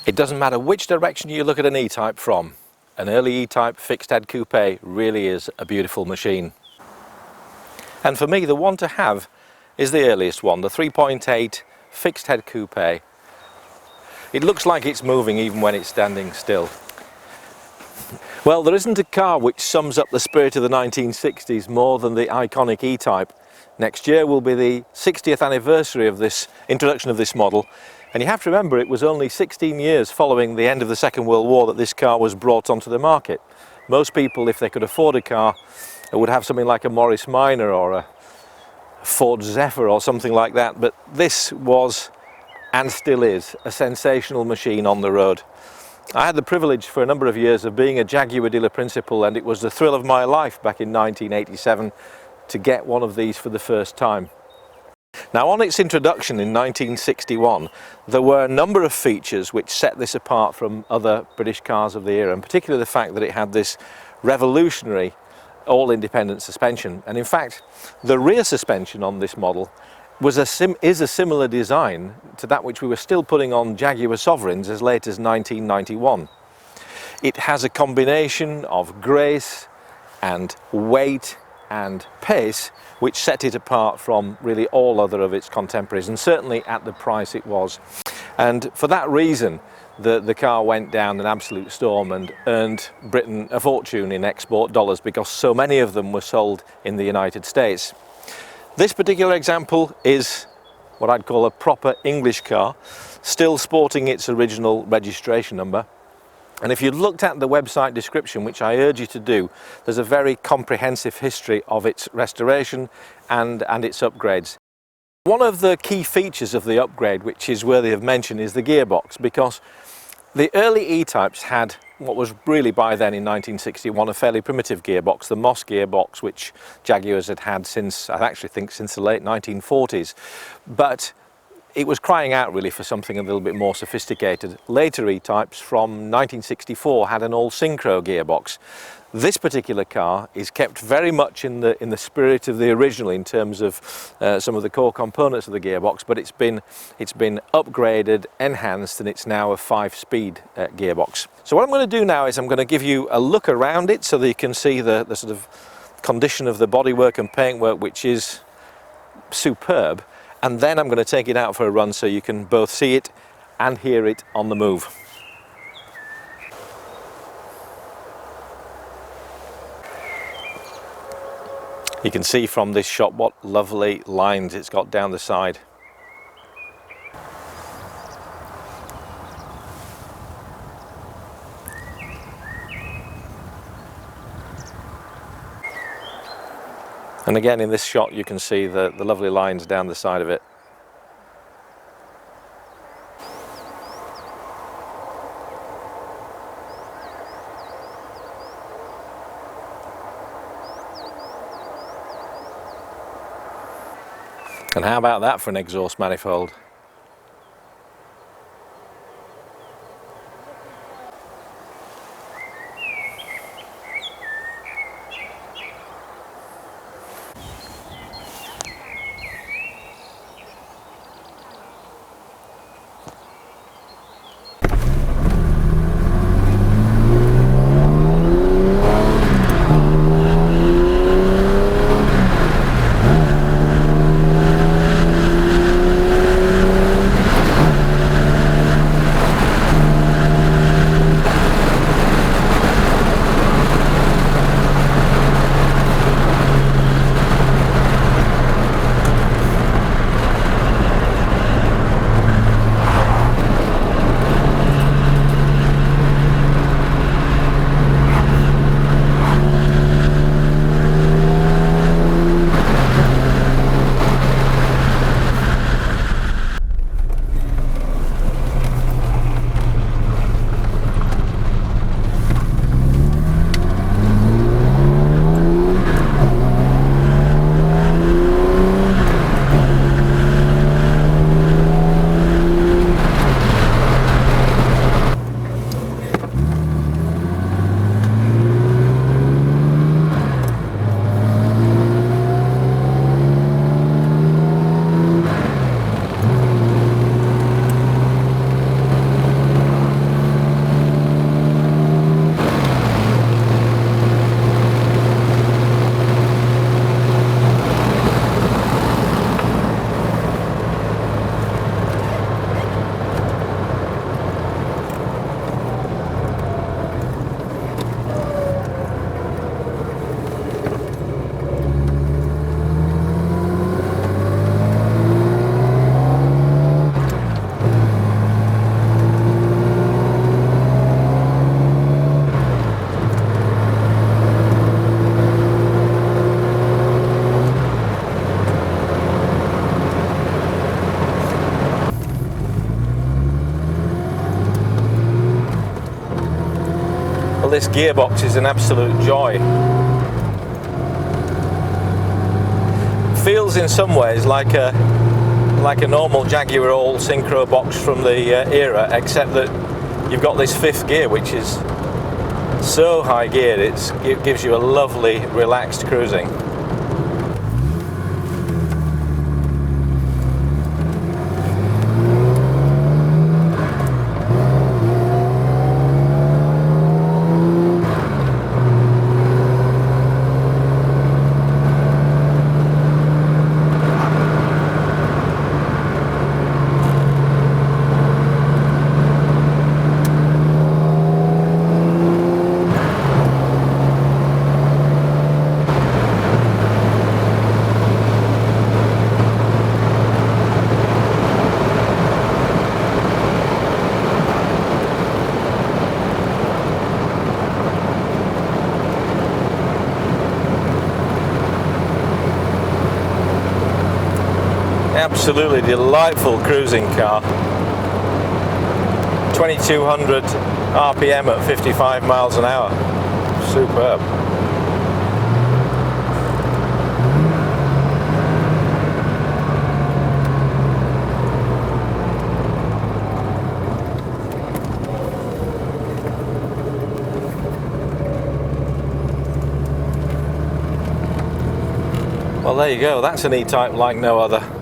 It doesn't matter which direction you look at an E-Type from, an early E-Type fixed head coupe really is a beautiful machine. And for me, the one to have is the earliest one, the 3.8 fixed head coupe. It looks like it's moving even when it's standing still. Well, there isn't a car which sums up the spirit of the 1960s more than the iconic E-Type. Next year will be the 60th anniversary of this introduction of this model, and you have to remember it was only 16 years following the end of the Second World War that this car was brought onto the market. Most people, if they could afford a car, would have something like a Morris Minor or a Ford Zephyr or something like that, but this was, and still is, a sensational machine on the road. I had the privilege for a number of years of being a Jaguar dealer principal, and it was the thrill of my life back in 1987 to get one of these for the first time. Now, on its introduction in 1961, there were a number of features which set this apart from other British cars of the era, and particularly the fact that it had this revolutionary all-independent suspension. And in fact, the rear suspension on this model is a similar design to that which we were still putting on Jaguar Sovereigns as late as 1991. It has a combination of grace and weight and pace which set it apart from really all other of its contemporaries, and certainly at the price it was. And for that reason, the car went down an absolute storm and earned Britain a fortune in export dollars, because so many of them were sold in the United States. This particular example is what I'd call a proper English car, still sporting its original registration number. And if you looked at the website description, which I urge you to do, there's a very comprehensive history of its restoration and its upgrades. One of the key features of the upgrade, which is worthy of mention, is the gearbox, because the early E-Types had what was really by then in 1961 a fairly primitive gearbox, the Moss gearbox, which Jaguars had since, I actually think, since the late 1940s. But it was crying out really for something a little bit more sophisticated. Later E-Types from 1964 had an all-synchro gearbox. This particular car is kept very much in the spirit of the original in terms of some of the core components of the gearbox, but it's been upgraded, enhanced, and it's now a 5-speed gearbox. So what I'm going to do now is I'm going to give you a look around it so that you can see the sort of condition of the bodywork and paintwork, which is superb, and then I'm going to take it out for a run so you can both see it and hear it on the move. You can see from this shot what lovely lines it's got down the side. And again, in this shot you can see the lovely lines down the side of it. And how about that for an exhaust manifold? this gearbox is an absolute joy. Feels in some ways like a normal Jaguar all synchro box from the era, except that you've got this fifth gear, which is so high geared. It gives you a lovely relaxed cruising. Absolutely delightful cruising car. 2200 RPM at 55 miles an hour. Superb. Well, there you go. That's an E-Type like no other.